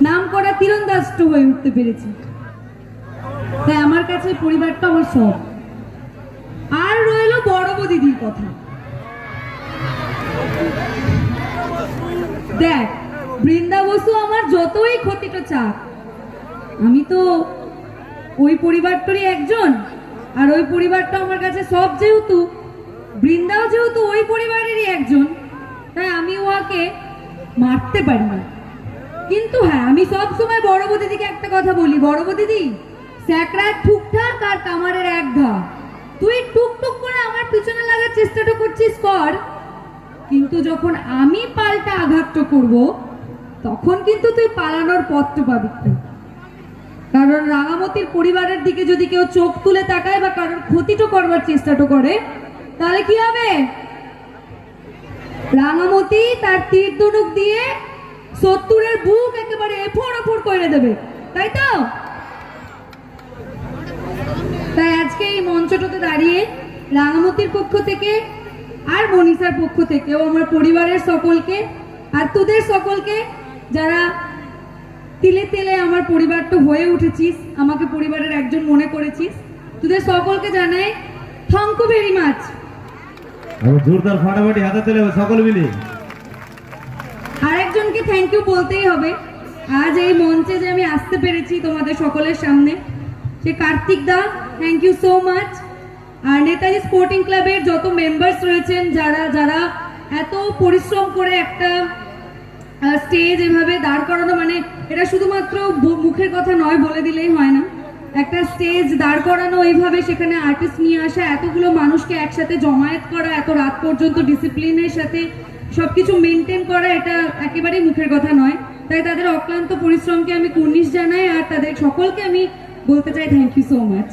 নাম করা তীরন্দাজ হয়ে উঠতে পেরেছি। তাই আমার কাছে পরিবারটা আমার সব। আর রইল বড় দিদির কথা। দেখ, বৃন্দা বসু আমার যতই ক্ষতিটা চাক, আমি তো ওই পরিবারটারই একজন, আর ওই পরিবারটা আমার কাছে সব। যেহেতু বৃন্দাও যেহেতু ওই পরিবারেরই একজন, তাই আমি ওকে মারতে পারি না। কিন্তু হ্যাঁ, আমি সব সময় বড় দিদিকে একটা কথা বলি, বড় দিদি, স্যাকরার ঠুকঠাক আর কামারের এক ঘা। তুই টুকটুক করে আমার পিছনে লাগার চেষ্টাটা করছিস কর, কিন্তু যখন আমি পাল্টা আঘাতটা করব, তখন কিন্তু তুই পালানোর পথটা পাবি। কারণ রাঙামতির পরিবারের দিকে যদি কেউ চোখ তুলে তাকায় বা কারোর ক্ষতিটা করবার চেষ্টাটা করে, তাহলে কি হবে? রাঙামতি তার তীর ধনুক দিয়ে শত্রুরের বুক একেবারে এফোড় ওফোড় করে দেবে, তাই তো? তাই আজকে এই মঞ্চটাতে দাঁড়িয়ে রাঙামতির পক্ষ থেকে আর মনীষার পক্ষ থেকেও আমার পরিবারের সকলকে আর তোদের সকলকে, যারা তিলে তিলে আমার পরিবারটা হয়ে উঠেছিস, আমাকে পরিবারের একজন মনে করেছিস, তোদের সকলকে জানাই থ্যাংক ইউ ভেরি মাচ। জোরদার ফাটাফাটি হাতে তুলে সকল মিলে আরেকজনকে থ্যাংক ইউ বলতেই হবে। আজ এই মঞ্চে যে আমি আসতে পেরেছি তোমাদের সকলের সামনে, সে কার্তিক দা, থ্যাংক ইউ সো মাচ। আর নেতাজি স্পোর্টিং ক্লাবের যত মেম্বার্স রয়েছেন, যারা যারা এত পরিশ্রম করে একটা স্টেজ এভাবে দাঁড় করানো, মানে এটা শুধুমাত্র মুখের কথা নয়, বলে দিলেই হয় না। একটা স্টেজ দাঁড় করানো এইভাবে, সেখানে আর্টিস্ট নিয়ে আসা, এতগুলো মানুষকে একসাথে জমায়েত করা, এত রাত পর্যন্ত ডিসিপ্লিনের সাথে সবকিছু মেনটেন করা, এটা একেবারেই মুখের কথা নয়। তাই তাদের অক্লান্ত পরিশ্রমকে আমি কুর্নিশ জানাই, আর তাদের সকলকে আমি বলতে চাই থ্যাংক ইউ সো মাচ।